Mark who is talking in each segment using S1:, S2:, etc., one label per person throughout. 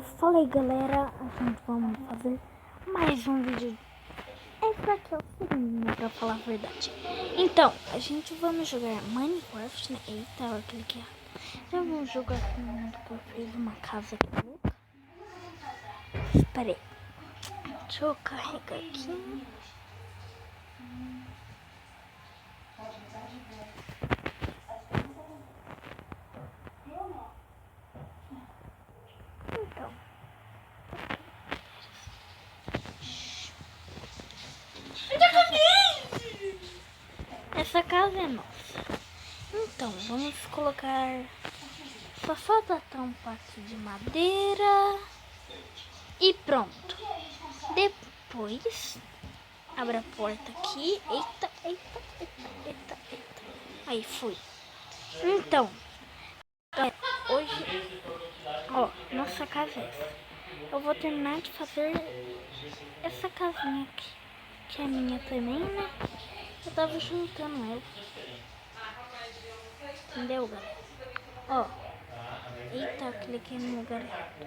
S1: Fala aí, galera, a gente vamos fazer mais um vídeo. Esse daqui é o segundo, né, pra falar a verdade. Então, a gente vamos jogar Minecraft, né? Eita, eu cliquei errado. Já vamos jogar aqui no mundo que eu fiz uma casa aqui louca. Espera aí. Deixa eu carregar aqui. Então. Essa casa é nossa. Então, vamos colocar... Só falta tampa aqui de madeira. E pronto. Depois, abre a porta aqui. Eita, eita, eita, eita, eita. Aí, fui. Então, hoje, ó, nossa casa é essa. Eu vou terminar de fazer essa casinha aqui, que é minha também, né? Eu tava juntando ela. Entendeu, galera? Ó. Eita, cliquei no lugar errado.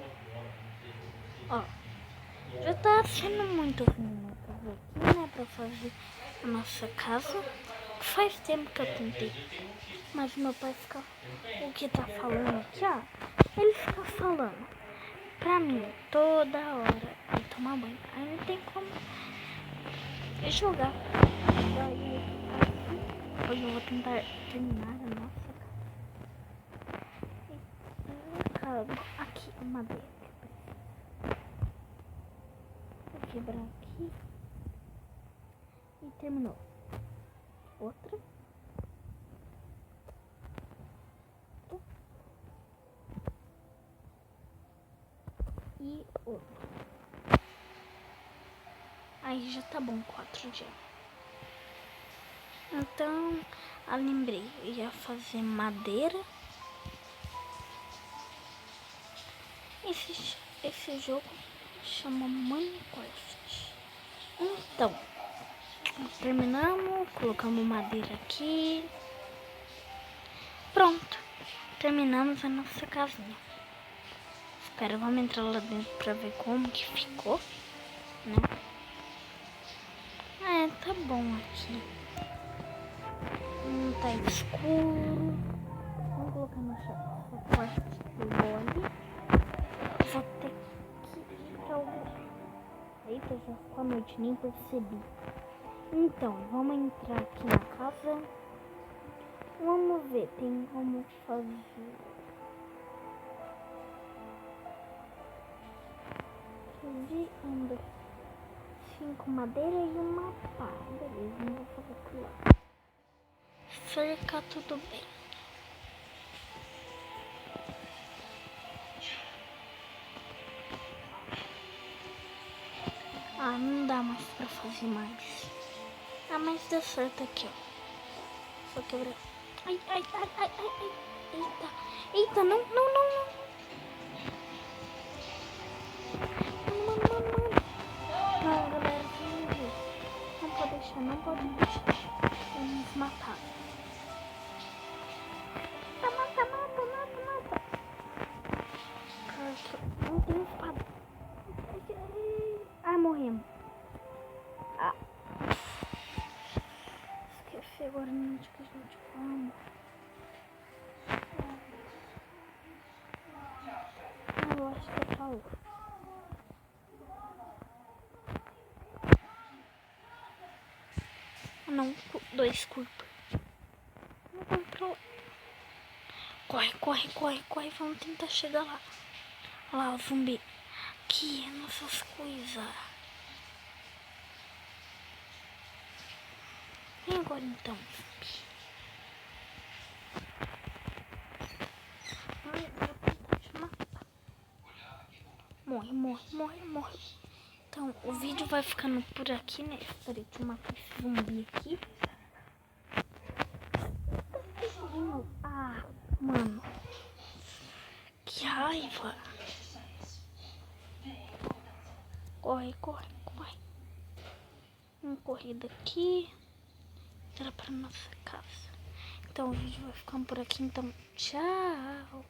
S1: Ó. Já tá sendo muito ruim, né? Pra ver aqui, né? Pra fazer a nossa casa. Faz tempo que eu tentei. Mas meu pai fica... O que tá falando aqui, ó. Ele fica falando pra mim toda hora e tomar banho. Aí não tem como jogar. Daí, assim, hoje eu vou tentar terminar a nossa casa. Aqui, a madeira. Vou quebrar aqui. E terminou. Outra. E outra. Aí já tá bom, 4 dias. Então, lembrei, eu ia fazer madeira. Esse jogo chama Minecraft. Então, terminamos, colocamos madeira aqui. Pronto, terminamos a nossa casinha. Espera, vamos entrar lá dentro pra ver como que ficou, né? Tá bom aqui. Tá escuro. Vamos colocar nossa porta de ali. Vou ter que ir pra algum... Eita, já ficou a noite, nem percebi. Então, vamos entrar aqui na casa. Vamos ver, tem como fazer... De anda 5 madeira e uma pá. Beleza, não vou fazer por lá. Cerca tudo bem. Não dá mais pra fazer mais. Mas deu certo aqui, ó. Só quebrar. Ai. Eita. Eita, não. Não, galera, não pode deixar, não pode deixar. Vamos matar. Mata. Não tem espada. Morremos. Esqueci agora onde que a gente come. Eu acho que falou. Não, 2 curtos. Não comprou. Corre. Vamos tentar chegar lá. Olha lá o zumbi. Aqui é nossas coisas. E agora então? Ai, vou tentar te matar. Morre. Então, o vídeo vai ficando por aqui, né? Peraí, deixa eu matar esse zumbi aqui. Mano. Que raiva. Corre. Vamos correr daqui. Entrar pra nossa casa. Então, o vídeo vai ficando por aqui. Então, tchau.